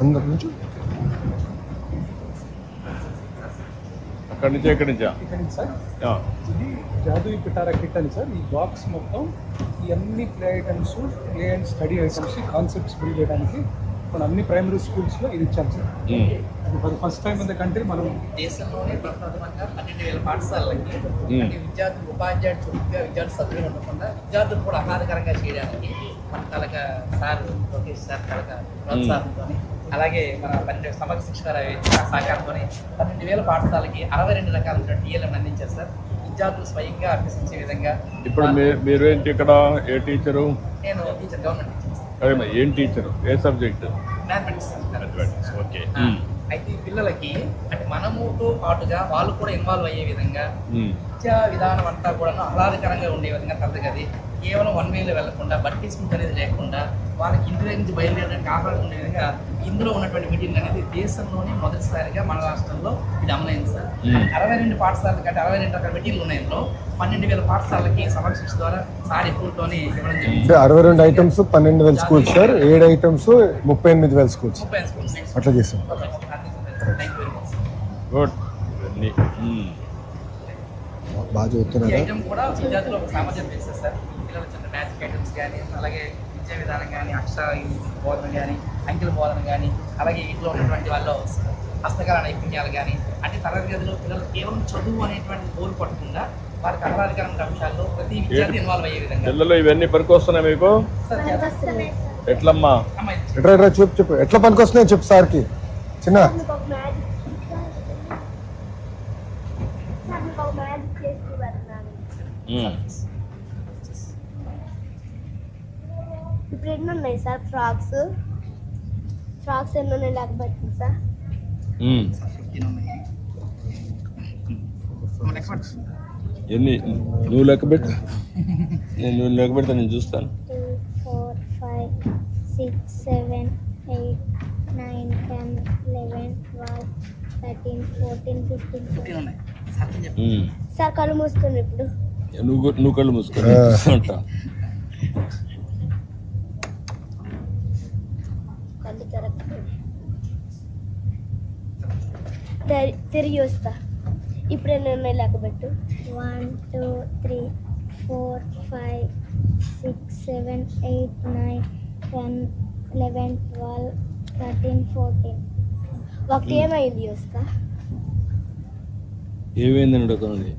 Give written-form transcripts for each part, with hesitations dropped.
అందరి నుంచి అక్కడి నుంచి ఇక్కడ నుంచి సార్ ఇది జాదూ పిటారా కిట్ అని సార్. ఈ బాక్స్ మొత్తం ఈ అన్ని play items, play and study items, concepts build చేయడానికి మన అన్ని ప్రైమరీ స్కూల్స్లో ఇది ఇచ్చాం సార్. అది for first time in the country మనం దేశంలోనే ప్రప్రథమంగా 12,000 పాఠశాలలకి విద్యార్థులు ఉపాధ్యాయుడు చురుగ్గా విద్యార్థులు సభ్యులు ఉండకుండా విద్యార్థులు కూడా ఆహ్లాదకరంగా చేయడానికి మన తలక సార్ లోకేష్ సార్ తలక ప్రోత్సాహంతో, అలాగే మన 12 సమగ్ర శిక్షణ సహకారంతో 12,000 పాఠశాలకి 62 రకాల టీఎల్ఎం అందించారు సార్. విద్యార్థులు స్వయంగా అభ్యసించే విధంగా. ఇప్పుడు మీరు ఏంటి ఇక్కడ ఏ టీచరు? నేను టీచర్, గవర్నమెంట్ టీచర్. ఏం టీచరు? ఏ సబ్జెక్ట్? మ్యాథమెటిక్స్. ఓకే. అయితే పిల్లలకి అంటే మనముతో పాటుగా వాళ్ళు కూడా ఇన్వాల్వ్ అయ్యే విధంగా విద్యా విధానం అంతా కూడా ఆహ్లాదకరంగా ఉండే విధంగా తరగతి కేవలం 1 వేలో వెళ్లకుండా బట్టి స్మిత్ అనేది లేకుండా వాళ్ళకి ఇంటి దగ్గర నుంచి బయలుదేరడానికి ఆహ్లాదం ఉండే విధంగా ఇందులో ఉన్నటువంటి మీటింగ్ అనేది దేశంలోనే మొదటిసారిగా మన రాష్ట్రంలో ఇది అమలైంది సార్. 62 పాఠశాలలు కంటే 62 రకాల మీటింగ్లు ఉన్నాయి. ఇందులో 12,000 పాఠశాలకి సమక్ష ద్వారా సార్ ఎప్పుడుతోనే ఇవ్వడం జరిగింది. 62 items 12,000 schools sir. 7 items 38,000 schools అట్లా చేసాం. గుడ్. బాగా చదువుతున్నారా? ఐటమ్ కూడా విద్యార్థులు ఒక సామర్థ్యం పెంచారు సార్. పిల్లలు చిన్న మ్యాథ్స్ ఐటమ్స్ కానీ, అలాగే విద్యా విధానం కానీ, అక్షర బోధన కానీ, అంకెల బోధన కానీ, అలాగే ఇంట్లో ఉన్నటువంటి వాళ్ళు హస్తకళ నైపుణ్యాలు కానీ, అంటే తరగతి గదిలో పిల్లలు కేవలం చదువు అనేటువంటి గోల్ పట్టకుండా వారికి ఆహ్లాదకరమైన అంశాల్లో ప్రతి విద్యార్థి ఇన్వాల్వ్ అయ్యే విధంగా. పిల్లలు ఇవన్నీ పనికొస్తున్నాయి మీకు? ఎట్లమ్మా? ఎట్లా చెప్పు ఎట్లా పనికొస్తున్నాయి చెప్పు సార్కి. చిన్న ఇప్పుడు ఎన్ని ఉన్నాయి సార్? ఫ్రాక్స్ ఎన్ని ఉన్నాయి లేకపోతే సార్? ఎన్ని నువ్వు లెక్క పెట్టు. నువ్వు లెక్క పెడతా, నేను చూస్తాను. 2, 4, 5, 6, 7, 8, 9, 10, 11, 12, 13, 14, 15 ఉన్నాయి సార్. కళ్ళు మూసుకుని ఇప్పుడు నువ్వు కళ్ళు మూసుకో. తిరిగి వస్తా. ఇప్పుడు ఎన్ని ఉన్నాయి లెక్కబెట్టు. 1, 2, 3, 4, 5, 6, 7, 8, 9, 10, 11, 12, 13, 14. ఒకటి ఏమైంది వస్తా? ఏమైందని అడుగుతుంది.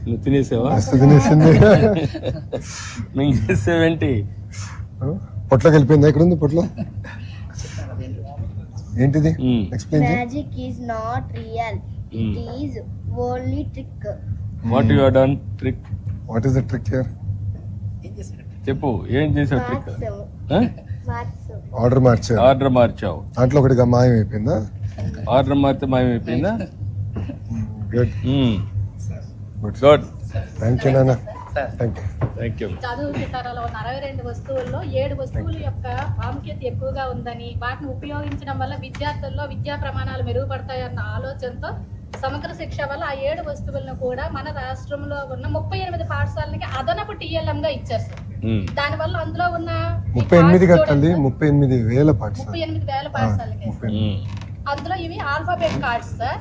నువ్వు తినేసావా? తినేసింది. మింగేసేవేంటి? పొట్లోకి వెళ్ళిపోయింది. ఎక్కడ ఉంది పొట్లో? ఏంటిది? ఎక్స్ప్లెయిన్ చేయి. Magic is not real, it is only trick. What you have done trick? What is the trick here? చెప్పు, ఏం చేసావు ట్రిక్? ఆర్డర్ మార్చావు. ఆర్డర్ మార్చావు. దాంట్లో ఒకటిగా మాయమైపోయిందా? ఆర్డర్ మారితే మాయమైపోయిందా? Good good. థ్యాంక్ యూ నాన్న. Thank you. చదువు పిటారాలో ఉన్న 62 వస్తువుల్లో 7 వస్తువుల యొక్క ప్రాముఖ్యత ఎక్కువగా ఉందని, వాటిని ఉపయోగించడం వల్ల విద్యార్థుల్లో విద్యా ప్రమాణాలు మెరుగుపడతాయన్న ఆలోచనతో సమగ్ర శిక్ష వల్ల ఆ 7 వస్తువులను కూడా మన రాష్ట్రంలో ఉన్న 38 పాఠశాలలకి అదనపు టీఎల్ఎం గా ఇచ్చారు సార్. దానివల్ల అందులో ఉన్న 38,000 పాఠశాలలు, 38,000 పాఠశాలకి అందులో ఇవి ఆల్ఫాబెట్ కార్డ్స్ సార్.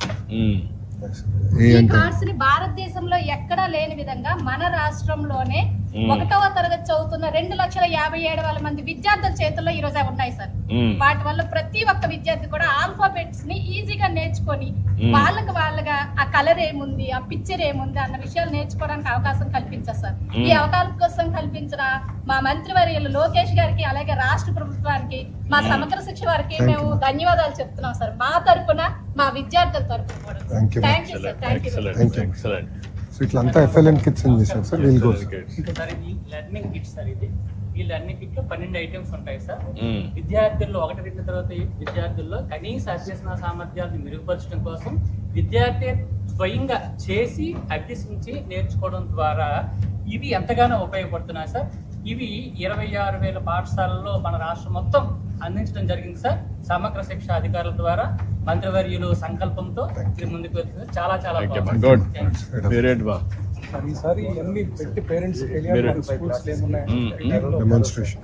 ఈ కార్డ్స్ ని భారతదేశంలో ఎక్కడా లేని విధంగా మన రాష్ట్రంలోనే 1వ తరగతి చదువుతున్న 2,57,000 మంది విద్యార్థుల చేతుల్లో ఈ రోజు ఉన్నాయి సార్. వాటి వల్ల ప్రతి ఒక్క విద్యార్థి కూడా ఆల్ఫాబెట్స్ ని ఈజీగా నేర్చుకొని వాళ్ళగా ఆ కలర్ ఏముంది, ఆ పిక్చర్ ఏముంది అన్న విషయాలు నేర్చుకోవడానికి అవకాశం కల్పించారు సార్. ఈ అవకాశం కల్పించిన మా మంత్రివర్యులు లోకేష్ గారికి, అలాగే రాష్ట్ర ప్రభుత్వానికి, మా సమగ్ర శిక్ష వారికి మేము ధన్యవాదాలు చెప్తున్నాం సార్. మా తరపున, మా విద్యార్థుల తరపున కూడా. Thank you sir. Thank you. So ఇట్లంతా ఎఫ్ఎల్ఎన్ కిట్స్ అని చేశాం సార్. We'll go sir. ఇది లెర్నింగ్ కిట్ సార్. ఇది ఈ లెర్నింగ్ కిట్ లో 12 ఐటమ్స్ ఉంటాయి సార్. విద్యార్థుల్లో 1 తరగతి విద్యార్థుల్లో కనీస అభ్యసన సామర్థ్యాలను మెరుగుపరచడం కోసం విద్యార్థి స్వయంగా చేసి అభ్యసించి నేర్చుకోవడం ద్వారా ఇవి ఎంతగానో ఉపయోగపడుతున్నాయి సార్. ఇవి 26,000 పాఠశాలల్లో మన రాష్ట్రం మొత్తం అందించడం జరిగింది సార్. సమగ్ర శిక్ష అధికారుల ద్వారా మంత్రివర్యులు సంకల్పంతో ముందుకు వెళ్తుంది. చాలా చాలా గుడ్. సార్ ఈసారి ఇవన్నీ పెట్టి పేరెంట్స్ తెలియాలి మన స్కూల్స్ ఏమున్నాయి డెమాన్స్ట్రేషన్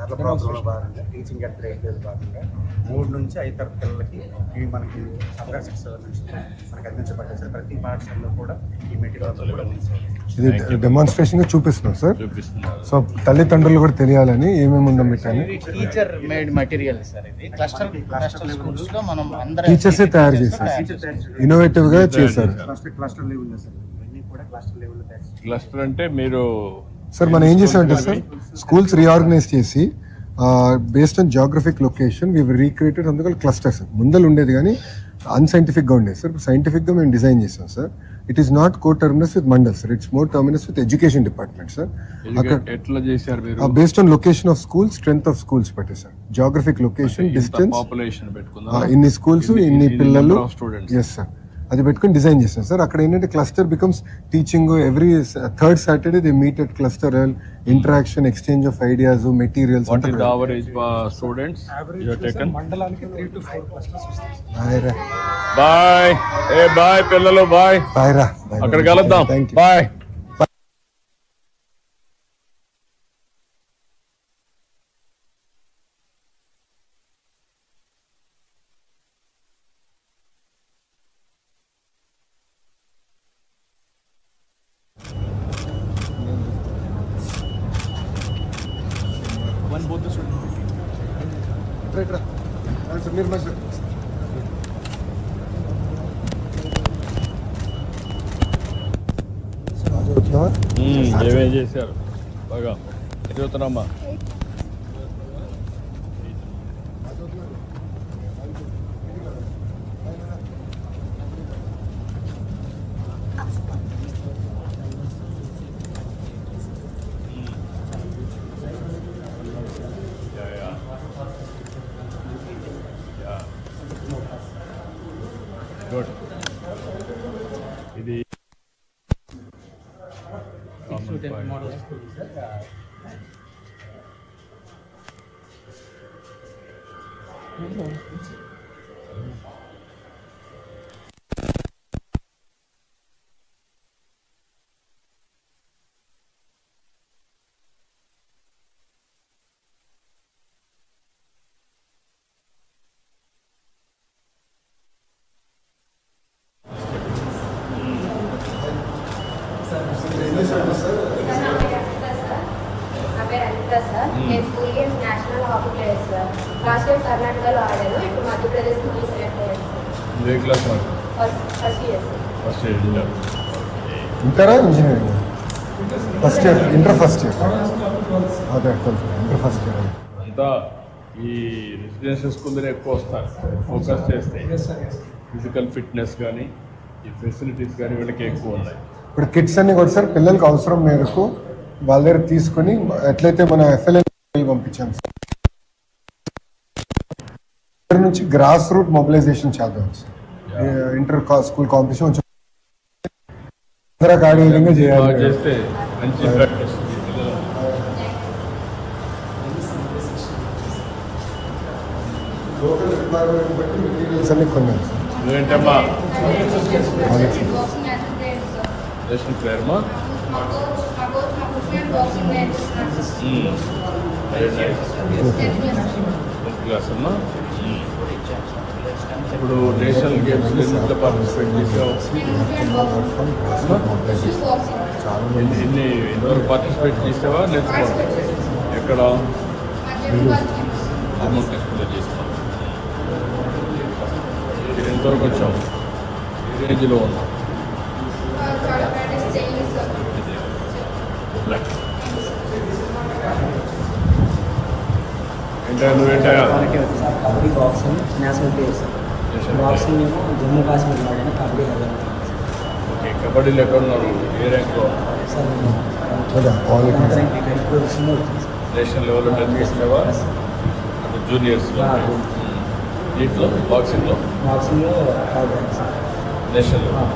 టీచింగ్ అట్ రేట్ భాగంగా 3 నుంచి 5 తరగతి పిల్లలకి ఇవి మనకి సర్కార్ శిక్షణ నుంచి మనకి అందించబడ్డాయి సార్. ప్రతి పాఠశాలలో కూడా ఈ మెటీరియల్ కూడా ఉంది సార్. ఇది డెమాన్స్ట్రేషన్ గా చూపిస్తున్నాం సార్. సో తల్లిదండ్రులు కూడా తెలియాలని ఏమేమి ఉందో మీకు టీచర్ మేడ్ మెటీరియల్ సార్. ఇది క్లస్టర్ స్కూల్స్ లో మనం అందరం టీచర్స్ తయారు చేశారు, ఇన్నోవేటివ్ గా చేశారు. క్లస్టర్ లెవెల్లో సార్ ఇవన్నీ కూడా క్లస్టర్ లెవెల్లో తయారు చేశారు. క్లస్టర్ అంటే మీరు సార్ మనం ఏం చేసామంటే సార్ స్కూల్స్ రీఆర్గనైజ్ చేసి based on Geographic location we recreated అందుకని క్లస్టర్స్ ముందలు ఉండేది కానీ అన్సైంటిఫిక్ గా ఉండేది సార్. సైంటిఫిక్ గా మేము డిజైన్ చేసాం sir. It is not coterminous with mandal sir, it's more terminus with education department sir. అక్కడ ఎట్లా చేశారు మీరు? Based on location of schools, strength of schools పెట్టే sir. Geographic location, distance, population పెట్టుకుందాం, ఇన్ని స్కూల్స్ ఇన్ని పిల్లలు, స్టూడెంట్స్. ఎస్ సార్ అది పెట్టుకుని డిజైన్ చేస్తాం సార్. అక్కడ ఏంటంటే cluster becomes teaching. Every third Saturday they meet at cluster, interaction, exchange of ideas, materials. What is the average students you have taken? మండలానికి 3 to 4 క్లస్టర్స్ వస్తాయి. Bye ఏ bye పిల్లలు, bye bye రా, అక్కడ కలుద్దాం, bye. ఏమేం చేశారు బాగా చదువుతున్నామ్మా? గుడ్. ఇది మోడల్ స్కూల్ సార్. నా పేరు అనిత సార్. నేను school games national hockey player sir. Last time కర్ణాటకలో ఆడాను, ఇప్పుడు మధ్యప్రదేశ్ స్కూల్ సెలెక్ట్ అయ్యాను సార్. ఏ క్లాస్ మరి? First year sir. First year. ఇంటరా engineering? First year, inter first year. అదే ఇంటర్ ఫస్ట్ ఇయర్. అంతా ఈ రెసిడెన్షియల్ స్కూల్ దగ్గర ఎక్కువ వస్తారు, ఫోకస్ చేస్తే ఫిజికల్ ఫిట్నెస్ కానీ ఈ ఫెసిలిటీస్ కానీ వీళ్ళకి ఎక్కువ ఉన్నాయి. ఇప్పుడు కిట్స్ అన్ని కూడా సార్ పిల్లలకి అవసరం మేరకు వాళ్ళ దగ్గర తీసుకొని ఎట్లయితే మన ఎఫ్ఎల్ఎన్ పంపించాం సార్, ఇక్కడ నుంచి గ్రాస్ రూట్ మొబిలైజేషన్ చేద్దాం సార్. ఇంటర్ స్కూల్ కాంపిటీషన్ ఆడే విధంగా చేయాలి. చేస్తే మంచి ప్రాక్టీస్. లోకల్ రిక్వైర్మెంట్ బట్టి మెటీరియల్స్ అన్ని కొన్నాం సార్. ఏంటమ్మా బాక్సింగ్ నేర్చుకుంటారు సార్. నేషనల్ ప్లేయర్మా? మా కోచ్ బాక్సింగ్ నేర్పిస్తున్నారు sir. Very nice. 10th class. 10th class అమ్మా. ఇప్పుడు నేషనల్ గేమ్స్ ఎన్నింటిలో పార్టిసిపేట్ చేసావు? ఇంతవరకు పార్టిసిపేట్ చేసావా? నేర్చుకోవాలి. ఎక్కడ? అమౌంట్ ఎక్కువలో చేస్తాం. ఎంతవరకు వచ్చావు? ఏ రేంజ్లో ఉన్నావు? చాలా ప్రాక్టీస్ చేయండి సార్. ఏంటా నువ్వేంటా? Kabaddi, boxing national player sir. Boxing ఏమో జమ్మూ కాశ్మీర్ వాడిన కబడ్డీ ఓకే. కబడ్డీలో ఎక్కడ ఉన్నారు? ఏ ర్యాంక్లో? సార్ పొజిషన్లో వచ్చింది సార్. నేషనల్ లెవెల్లో టెన్ చేసినావా? అంటే జూనియర్స్లో. దీంట్లో బాక్సింగ్లో? బాక్సింగ్లో third rank sir. National level.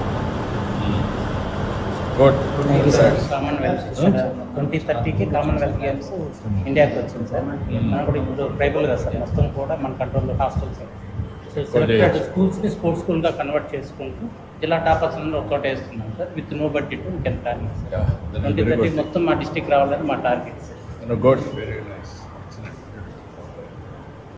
Good. Thank you sir. Commonwealth 2030కి కామన్వెల్త్ గేమ్స్ ఇండియాకి వచ్చింది సార్. మనం కూడా ఇప్పుడు ట్రైబల్ కదా సార్, మొత్తం కూడా మన కంట్రోల్లో హాస్టల్స్. సో సెలెక్టెడ్ స్కూల్స్ని స్పోర్ట్స్ స్కూల్గా కన్వర్ట్ చేసుకుంటూ జిల్లా టాపర్స్ అందరూ ఒక్కోటి వేస్తున్నాం సార్ విత్ నో బడ్జెట్ ఇంకెంత Yeah, that is very 2030 good. మొత్తం మా డిస్టిక్ రావాలని మా target sir. Good, very nice.